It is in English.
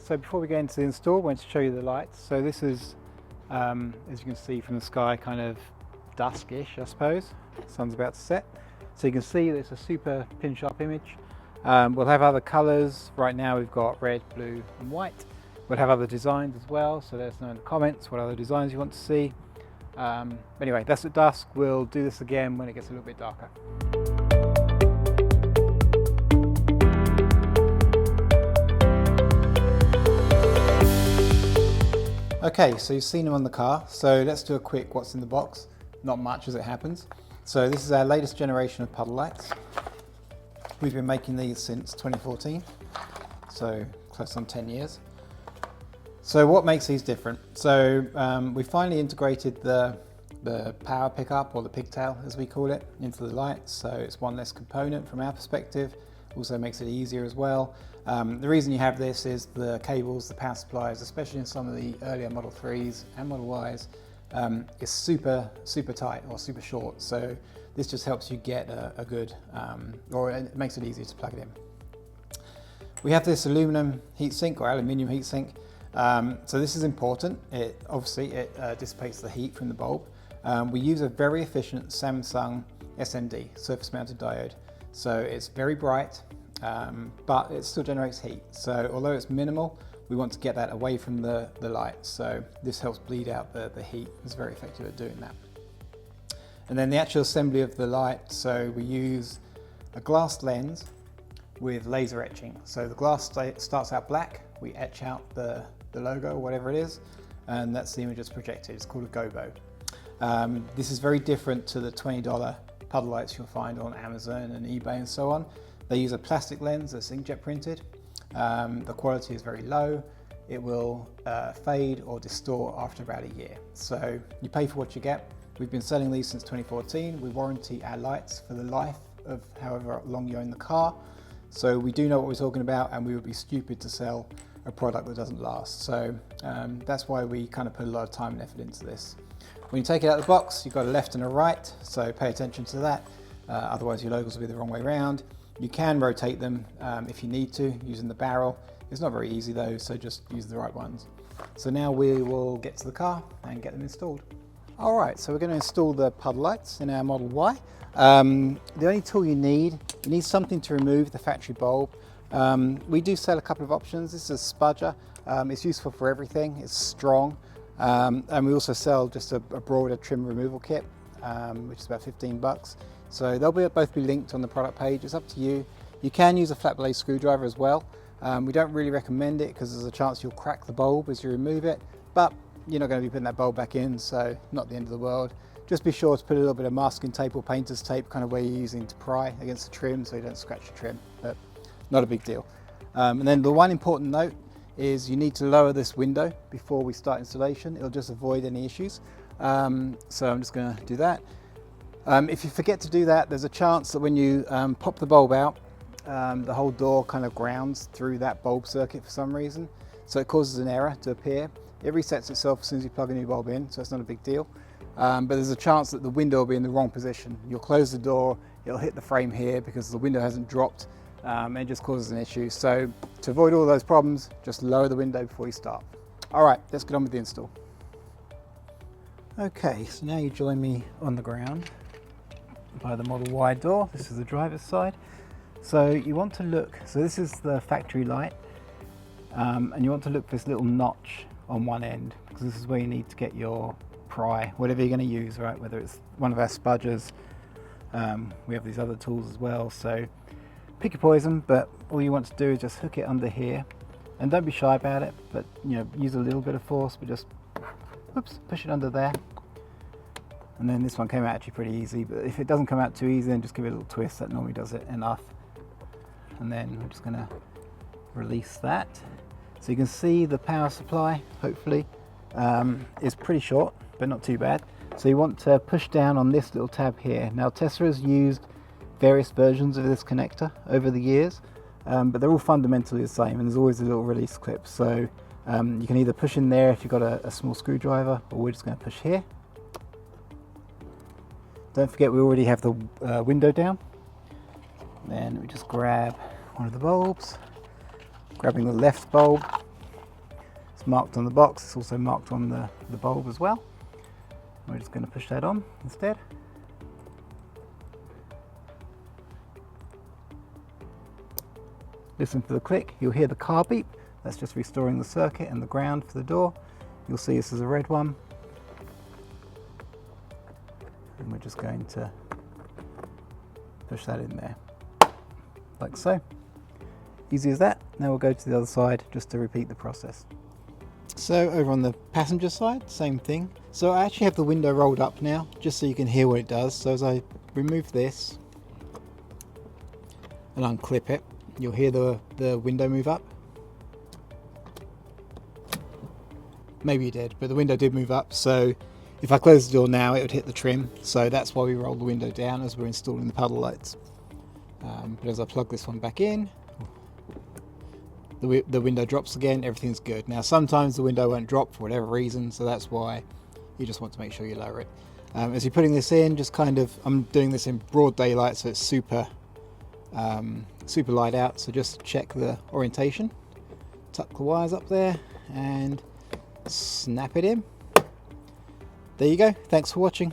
so before we get into the install, I want to show you the lights. So this is, as you can see from the sky, kind of duskish, I suppose. The sun's about to set. So you can see that it's a super pin sharp image. We'll have other colours. Right now we've got red, blue and white. We'll have other designs as well, so let us know in the comments what other designs you want to see. Anyway, that's at dusk. We'll do this again when it gets a little bit darker. Okay, so you've seen them on the car, so let's do a quick what's in the box. Not much as it happens. So this is our latest generation of puddle lights. We've been making these since 2014, so close on 10 years. So what makes these different? So we finally integrated the power pickup, or the pigtail as we call it, into the lights, so it's one less component from our perspective. Also makes it easier as well. The reason you have this is the cables, the power supplies, especially in some of the earlier Model 3s and Model Ys, is super tight or super short. So this just helps you get a good, or it makes it easier to plug it in. We have this aluminum heatsink or aluminium heatsink. So this is important. Obviously it dissipates the heat from the bulb. We use a very efficient Samsung SMD, surface mounted diode. So it's very bright, but it still generates heat. So although it's minimal, we want to get that away from the light. So this helps bleed out the heat. It's very effective at doing that. And then the actual assembly of the light. So we use a glass lens with laser etching. So the glass starts out black. We etch out the logo or whatever it is, and that's the image that's projected. It's called a gobo. This is very different to the $20 puddle lights you'll find on Amazon and eBay and so on. They use a plastic lens that's inkjet printed. The quality is very low. It will fade or distort after about a year. So you pay for what you get. We've been selling these since 2014. We warranty our lights for the life of however long you own the car. So we do know what we're talking about, and we would be stupid to sell a product that doesn't last. So that's why we kind of put a lot of time and effort into this. When you take it out of the box, you've got a left and a right, so pay attention to that. Otherwise your logos will be the wrong way around. You can rotate them if you need to using the barrel. It's not very easy though, so just use the right ones. So now we will get to the car and get them installed. All right, so we're going to install the puddle lights in our Model Y. The only tool you need something to remove the factory bulb. We do sell a couple of options. This is a spudger. It's useful for everything. It's strong. And we also sell just a broader trim removal kit, which is about 15 bucks. So they'll both be linked on the product page. It's up to you. You can use a flat blade screwdriver as well. We don't really recommend it because there's a chance you'll crack the bulb as you remove it, but you're not going to be putting that bulb back in, so not the end of the world. Just be sure to put a little bit of masking tape or painter's tape, kind of where you're using to pry against the trim so you don't scratch the trim, but not a big deal. And then the one important note is you need to lower this window before we start installation. It'll just avoid any issues. So I'm just going to do that. If you forget to do that, there's a chance that when you pop the bulb out, the whole door kind of grounds through that bulb circuit for some reason. So it causes an error to appear. It resets itself as soon as you plug a new bulb in, so it's not a big deal. But there's a chance that the window will be in the wrong position. You'll close the door, it'll hit the frame here because the window hasn't dropped, and it just causes an issue. So to avoid all those problems, just lower the window before you start. All right, let's get on with the install. Okay, so now you join me on the ground by the Model Y door. This is the driver's side. So you want to look, so this is the factory light, and you want to look for this little notch on one end, because this is where you need to get your pry, whatever you're going to use, right? Whether it's one of our spudgers, we have these other tools as well, so pick your poison, but all you want to do is just hook it under here, and don't be shy about it, but use a little bit of force, but just push it under there. And then this one came out actually pretty easy, but if it doesn't come out too easy, then just give it a little twist. That normally does it enough. And then we're just going to release that. So you can see the power supply, hopefully, is pretty short, but not too bad. So you want to push down on this little tab here. Now Tesla has used various versions of this connector over the years, but they're all fundamentally the same, and there's always a little release clip. So you can either push in there if you've got a small screwdriver, or we're just going to push here. Don't forget we already have the window down. Then we just grab one of the bulbs, grabbing the left bulb, It's marked on the box, it's also marked on the bulb as well. We're just going to push that on instead. Listen for the click, you'll hear the car beep. That's just restoring the circuit and the ground for the door. You'll see this is a red one. And we're just going to push that in there, like so. Easy as that. Now we'll go to the other side just to repeat the process. So over on the passenger side, same thing. So I actually have the window rolled up now, just so you can hear what it does. So as I remove this and unclip it, you'll hear the window move up. Maybe you did, but the window did move up. So if I close the door now, it would hit the trim. So that's why we roll the window down as we're installing the puddle lights. But as I plug this one back in, the window drops again, everything's good. Now sometimes the window won't drop for whatever reason, so that's why you just want to make sure you lower it. As you're putting this in, just kind of, I'm doing this in broad daylight, so it's super light out, so just check the orientation, tuck the wires up there and snap it in. There you go, thanks for watching.